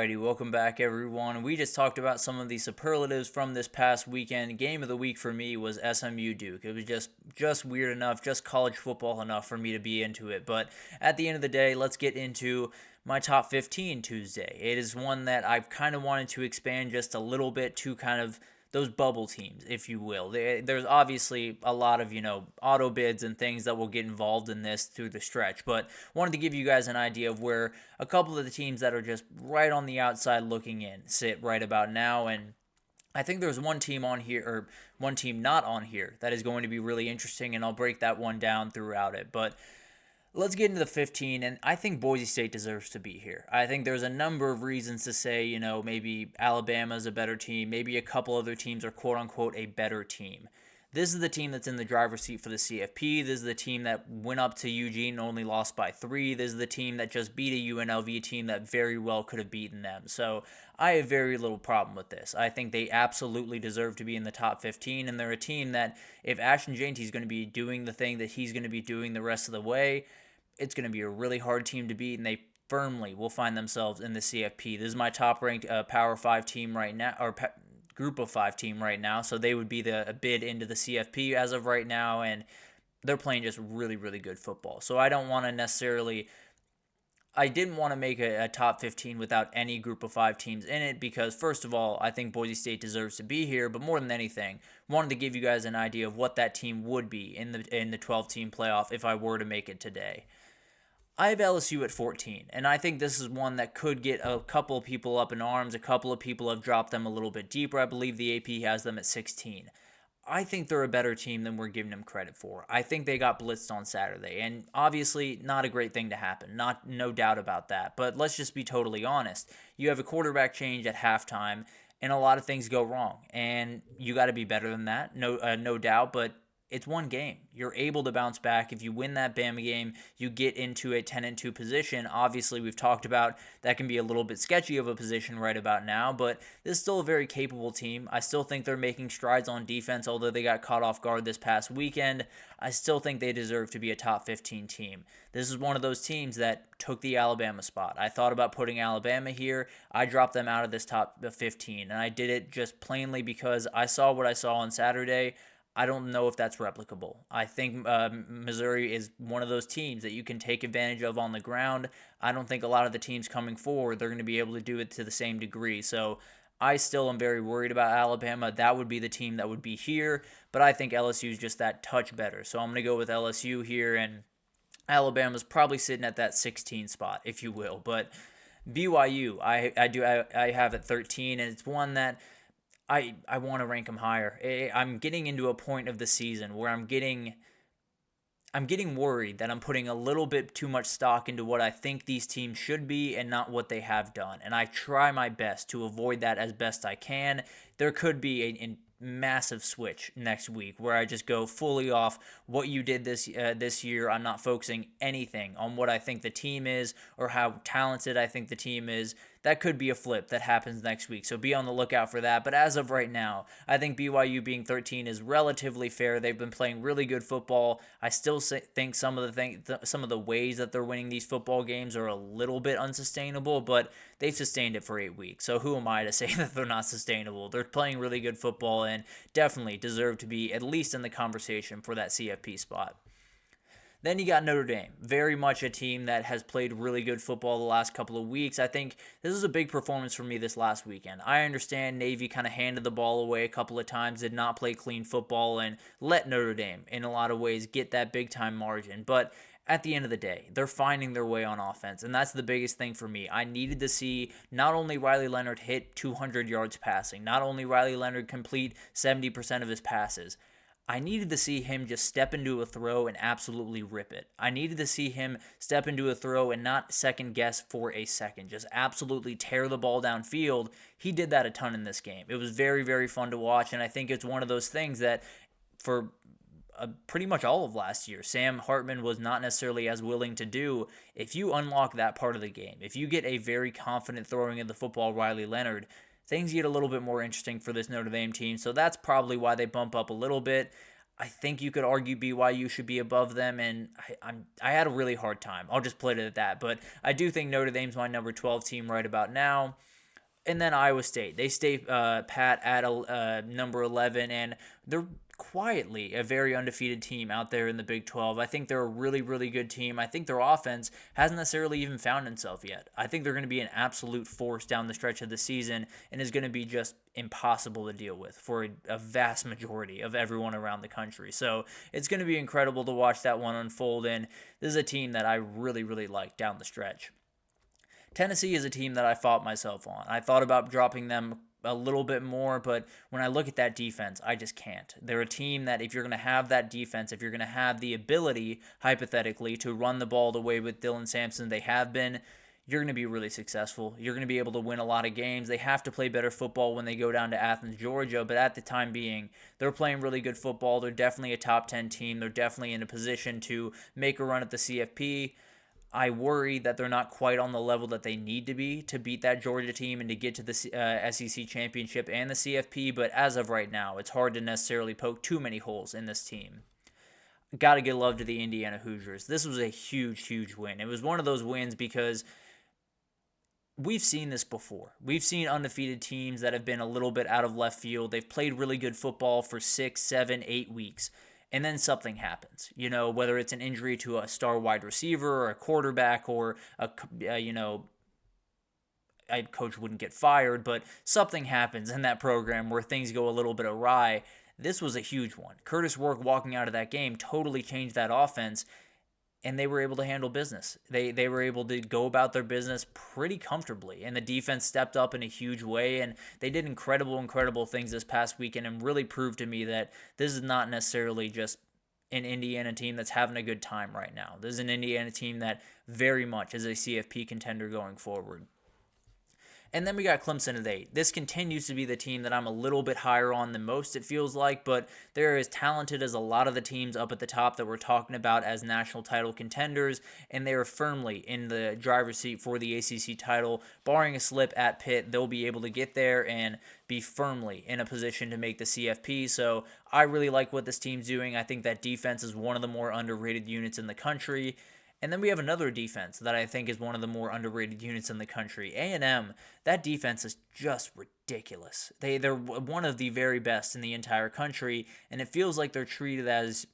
Alrighty, welcome back everyone. We just talked about some of the superlatives from this past weekend. Game of the week for me was SMU Duke. It was just weird enough, just college football enough for me to be into it. But at the end of the day, let's get into my top 15 Tuesday. It is one that I've kind of wanted to expand just a little bit to kind of those bubble teams, if you will. There's obviously a lot of, auto bids and things that will get involved in this through the stretch, but wanted to give you guys an idea of where a couple of the teams that are just right on the outside looking in sit right about now. And I think there's one team on here, or one team not on here, that is going to be really interesting, and I'll break that one down throughout it. But let's get into the 15, and I think Boise State deserves to be here. I think there's a number of reasons to say, maybe Alabama's a better team, maybe a couple other teams are quote-unquote a better team. This is the team that's in the driver's seat for the CFP. This is the team that went up to Eugene and only lost by 3. This is the team that just beat a UNLV team that very well could have beaten them. So I have very little problem with this. I think they absolutely deserve to be in the top 15, and they're a team that if Ashton Jeanty is going to be doing the thing that he's going to be doing the rest of the way, it's going to be a really hard team to beat, and they firmly will find themselves in the CFP. This is my top-ranked Power 5 team right now, or Group of 5 team right now, so they would be the bid into the CFP as of right now, and they're playing just really, really good football. So I didn't want to make a top 15 without any Group of 5 teams in it because, first of all, I think Boise State deserves to be here, but more than anything, wanted to give you guys an idea of what that team would be in the 12-team playoff if I were to make it today. I have LSU at 14, and I think this is one that could get a couple of people up in arms. A couple of people have dropped them a little bit deeper. I believe the AP has them at 16. I think they're a better team than we're giving them credit for. I think they got blitzed on Saturday, and obviously not a great thing to happen. No doubt about that, but let's just be totally honest. You have a quarterback change at halftime, and a lot of things go wrong, and you got to be better than that, no doubt, but it's one game. You're able to bounce back. If you win that Bama game, you get into a 10-2 position. Obviously, we've talked about that can be a little bit sketchy of a position right about now, but this is still a very capable team. I still think they're making strides on defense, although they got caught off guard this past weekend. I still think they deserve to be a top 15 team. This is one of those teams that took the Alabama spot. I thought about putting Alabama here. I dropped them out of this top 15, and I did it just plainly because I saw what I saw on Saturday. I don't know if that's replicable. I think Missouri is one of those teams that you can take advantage of on the ground. I don't think a lot of the teams coming forward, they're going to be able to do it to the same degree. So I still am very worried about Alabama. That would be the team that would be here, but I think LSU is just that touch better. So I'm going to go with LSU here, and Alabama's probably sitting at that 16 spot, if you will. But BYU, I have at 13, and it's one that I want to rank them higher. I'm getting into a point of the season where I'm getting worried that I'm putting a little bit too much stock into what I think these teams should be and not what they have done. And I try my best to avoid that as best I can. There could be a massive switch next week where I just go fully off what you did this year. I'm not focusing anything on what I think the team is or how talented I think the team is. That could be a flip that happens next week, so be on the lookout for that. But as of right now, I think BYU being 13 is relatively fair. They've been playing really good football. I still think some of the ways that they're winning these football games are a little bit unsustainable, but they've sustained it for 8 weeks. So who am I to say that they're not sustainable? They're playing really good football and definitely deserve to be at least in the conversation for that CFP spot. Then you got Notre Dame, very much a team that has played really good football the last couple of weeks. I think this is a big performance for me this last weekend. I understand Navy kind of handed the ball away a couple of times, did not play clean football, and let Notre Dame, in a lot of ways, get that big-time margin. But at the end of the day, they're finding their way on offense, and that's the biggest thing for me. I needed to see not only Riley Leonard hit 200 yards passing, not only Riley Leonard complete 70% of his passes, I needed to see him just step into a throw and absolutely rip it. I needed to see him step into a throw and not second guess for a second. Just absolutely tear the ball downfield. He did that a ton in this game. It was very, very fun to watch, and I think it's one of those things that for pretty much all of last year, Sam Hartman was not necessarily as willing to do. If you unlock that part of the game, if you get a very confident throwing of the football Riley Leonard, things get a little bit more interesting for this Notre Dame team, so that's probably why they bump up a little bit. I think you could argue BYU should be above them, and I had a really hard time. I'll just put it at that, but I do think Notre Dame's my number 12 team right about now. And then Iowa State. They stay pat at number 11, and they're quietly a very undefeated team out there in the Big 12. I think they're a really, really good team. I think their offense hasn't necessarily even found itself yet. I think they're going to be an absolute force down the stretch of the season and is going to be just impossible to deal with for a vast majority of everyone around the country. So it's going to be incredible to watch that one unfold, and this is a team that I really, really like down the stretch. Tennessee is a team that I fought myself on. I thought about dropping them a little bit more, but when I look at that defense, I just can't. They're a team that if you're going to have that defense, if you're going to have the ability, hypothetically, to run the ball the way with Dylan Sampson they have been, you're going to be really successful. You're going to be able to win a lot of games. They have to play better football when they go down to Athens, Georgia, but at the time being, they're playing really good football. They're definitely a top 10 team. They're definitely in a position to make a run at the CFP. I worry that they're not quite on the level that they need to be to beat that Georgia team and to get to the SEC championship and the CFP, but as of right now, it's hard to necessarily poke too many holes in this team. Got to give love to the Indiana Hoosiers. This was a huge, huge win. It was one of those wins because we've seen this before. We've seen undefeated teams that have been a little bit out of left field. They've played really good football for 6, 7, 8 weeks. And then something happens, whether it's an injury to a star wide receiver or a quarterback or a coach wouldn't get fired, but something happens in that program where things go a little bit awry. This was a huge one. Curtis Work walking out of that game totally changed that offense, and they were able to handle business. They were able to go about their business pretty comfortably, and the defense stepped up in a huge way, and they did incredible things this past weekend and really proved to me that this is not necessarily just an Indiana team that's having a good time right now. This is an Indiana team that very much is a CFP contender going forward. And then we got Clemson at 8. This continues to be the team that I'm a little bit higher on than most, it feels like, but they're as talented as a lot of the teams up at the top that we're talking about as national title contenders, and they are firmly in the driver's seat for the ACC title. Barring a slip at Pitt, they'll be able to get there and be firmly in a position to make the CFP. So I really like what this team's doing. I think that defense is one of the more underrated units in the country. And then we have another defense that I think is one of the more underrated units in the country. A&M, that defense is just ridiculous. They're one of the very best in the entire country, and it feels like they're treated as,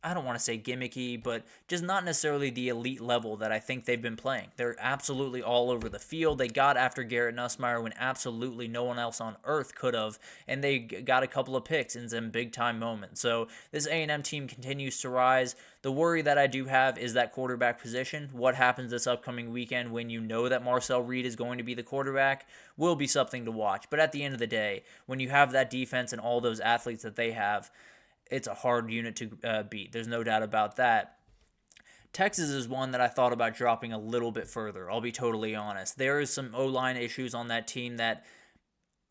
I don't want to say gimmicky, but just not necessarily the elite level that I think they've been playing. They're absolutely all over the field. They got after Garrett Nussmeier when absolutely no one else on earth could have, and they got a couple of picks in some big-time moments. So this A&M team continues to rise. The worry that I do have is that quarterback position. What happens this upcoming weekend when you know that Marcel Reed is going to be the quarterback will be something to watch. But at the end of the day, when you have that defense and all those athletes that they have, it's a hard unit to beat. There's no doubt about that. Texas is one that I thought about dropping a little bit further. I'll be totally honest. There is some O-line issues on that team that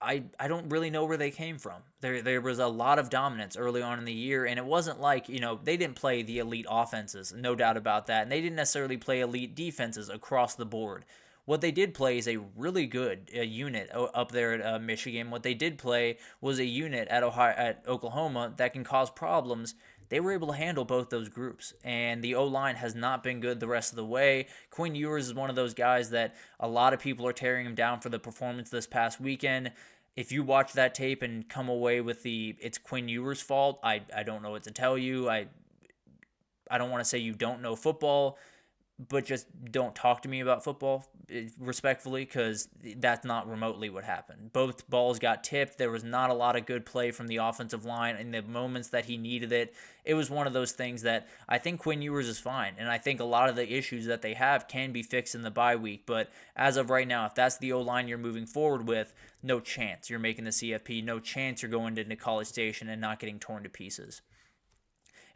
I don't really know where they came from. There was a lot of dominance early on in the year, and it wasn't like, they didn't play the elite offenses, no doubt about that, and they didn't necessarily play elite defenses across the board. What they did play is a really good unit up there at Michigan. What they did play was a unit at Oklahoma that can cause problems. They were able to handle both those groups, and the O-line has not been good the rest of the way. Quinn Ewers is one of those guys that a lot of people are tearing him down for the performance this past weekend. If you watch that tape and come away with it's Quinn Ewers' fault, I don't know what to tell you. I don't want to say you don't know football, but just don't talk to me about football respectfully, because that's not remotely what happened. Both balls got tipped. There was not a lot of good play from the offensive line in the moments that he needed it. It was one of those things that I think Quinn Ewers is fine, and I think a lot of the issues that they have can be fixed in the bye week, but as of right now, if that's the O-line you're moving forward with, no chance you're making the CFP, no chance you're going into College Station and not getting torn to pieces.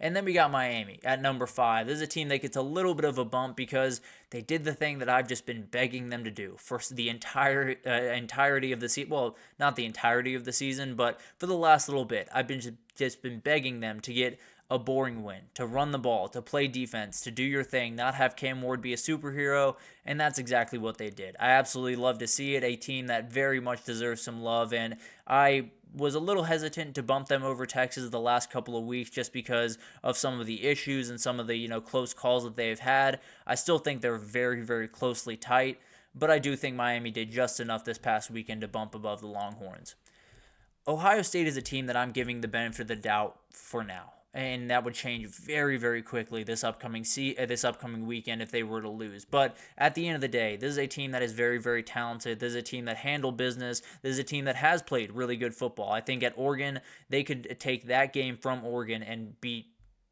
And then we got Miami at number 5. This is a team that gets a little bit of a bump because they did the thing that I've just been begging them to do for the entirety of the season. Well, not the entirety of the season, but for the last little bit. I've been just been begging them to get a boring win, to run the ball, to play defense, to do your thing, not have Cam Ward be a superhero, and that's exactly what they did. I absolutely love to see it, a team that very much deserves some love, and I was a little hesitant to bump them over Texas the last couple of weeks just because of some of the issues and some of the close calls that they've had. I still think they're very, very closely tight, but I do think Miami did just enough this past weekend to bump above the Longhorns. Ohio State is a team that I'm giving the benefit of the doubt for now, and that would change very, very quickly this upcoming weekend if they were to lose. But at the end of the day, this is a team that is very, very talented. This is a team that handled business. This is a team that has played really good football. I think at Oregon, they could take that game from Oregon and beat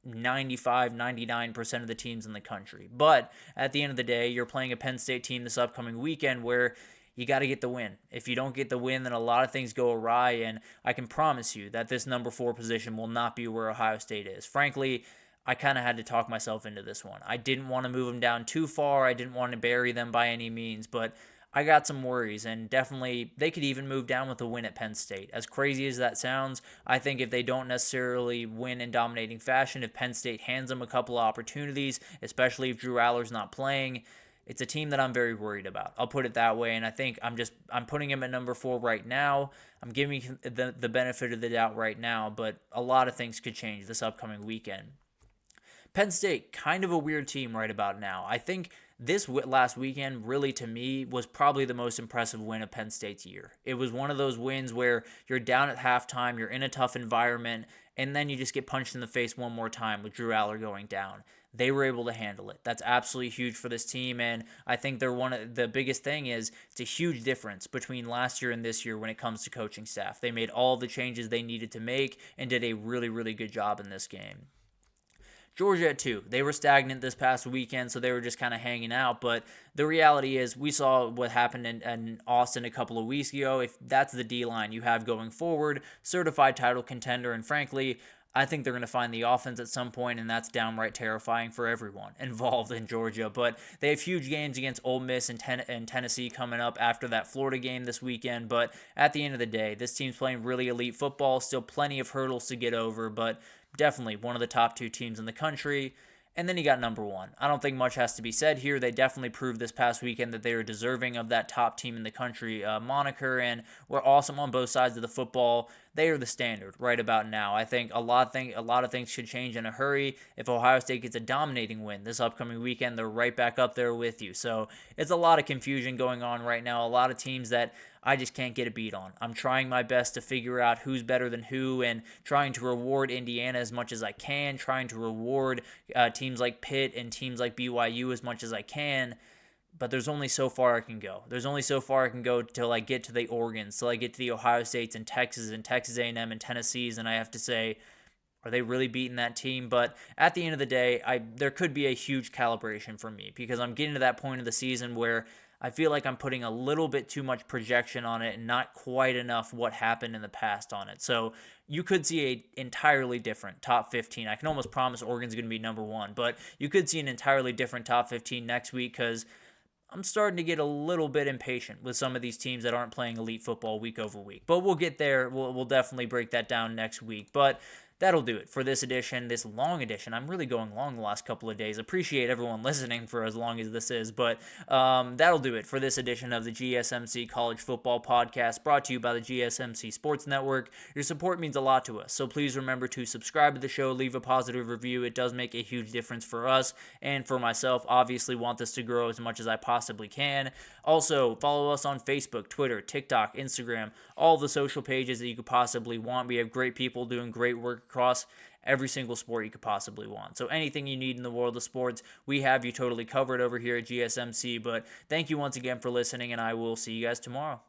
99% of the teams in the country. But at the end of the day, you're playing a Penn State team this upcoming weekend where you got to get the win. If you don't get the win, then a lot of things go awry, and I can promise you that this number 4 position will not be where Ohio State is. Frankly, I kind of had to talk myself into this one. I didn't want to move them down too far. I didn't want to bury them by any means, but I got some worries, and definitely they could even move down with a win at Penn State. As crazy as that sounds, I think if they don't necessarily win in dominating fashion, if Penn State hands them a couple of opportunities, especially if Drew Aller's not playing, it's a team that I'm very worried about. I'll put it that way, and I think I'm putting him at number 4 right now. I'm giving the benefit of the doubt right now, but a lot of things could change this upcoming weekend. Penn State, kind of a weird team right about now. I think this last weekend, really to me, was probably the most impressive win of Penn State's year. It was one of those wins where you're down at halftime, you're in a tough environment, and then you just get punched in the face one more time with Drew Aller going down. They were able to handle it. That's absolutely huge for this team, and I think the biggest thing is it's a huge difference between last year and this year when it comes to coaching staff. They made all the changes they needed to make and did a really, really good job in this game. Georgia at 2. They were stagnant this past weekend, so they were just kind of hanging out. But the reality is we saw what happened in Austin a couple of weeks ago. If that's the D-line you have going forward, certified title contender, and frankly, I think they're going to find the offense at some point, and that's downright terrifying for everyone involved in Georgia. But they have huge games against Ole Miss and Tennessee coming up after that Florida game this weekend. But at the end of the day, this team's playing really elite football. Still plenty of hurdles to get over, but definitely one of the top 2 teams in the country. And then you got number 1. I don't think much has to be said here. They definitely proved this past weekend that they are deserving of that top team in the country moniker, and were awesome on both sides of the football. They are the standard right about now. I think a lot of things should change in a hurry. If Ohio State gets a dominating win this upcoming weekend, they're right back up there with you. So it's a lot of confusion going on right now. A lot of teams that I just can't get a beat on. I'm trying my best to figure out who's better than who, and trying to reward Indiana as much as I can, trying to reward teams like Pitt and teams like BYU as much as I can. But there's only so far I can go. There's only so far I can go till I get to the Oregons, till I get to the Ohio States and Texas A&M and Tennessee's, and I have to say, are they really beating that team? But at the end of the day, there could be a huge calibration for me, because I'm getting to that point of the season where I feel like I'm putting a little bit too much projection on it and not quite enough what happened in the past on it. So you could see an entirely different top 15. I can almost promise Oregon's going to be number 1, but you could see an entirely different top 15 next week, because I'm starting to get a little bit impatient with some of these teams that aren't playing elite football week over week. But we'll get there. We'll definitely break that down next week. But that'll do it for this edition, this long edition. I'm really going long the last couple of days. Appreciate everyone listening for as long as this is. But that'll do it for this edition of the GSMC College Football Podcast, brought to you by the GSMC Sports Network. Your support means a lot to us, so please remember to subscribe to the show, leave a positive review. It does make a huge difference for us and for myself. Obviously, want this to grow as much as I possibly can. Also, follow us on Facebook, Twitter, TikTok, Instagram, all the social pages that you could possibly want. We have great people doing great work across every single sport you could possibly want. So anything you need in the world of sports, we have you totally covered over here at GSMC. But thank you once again for listening, and I will see you guys tomorrow.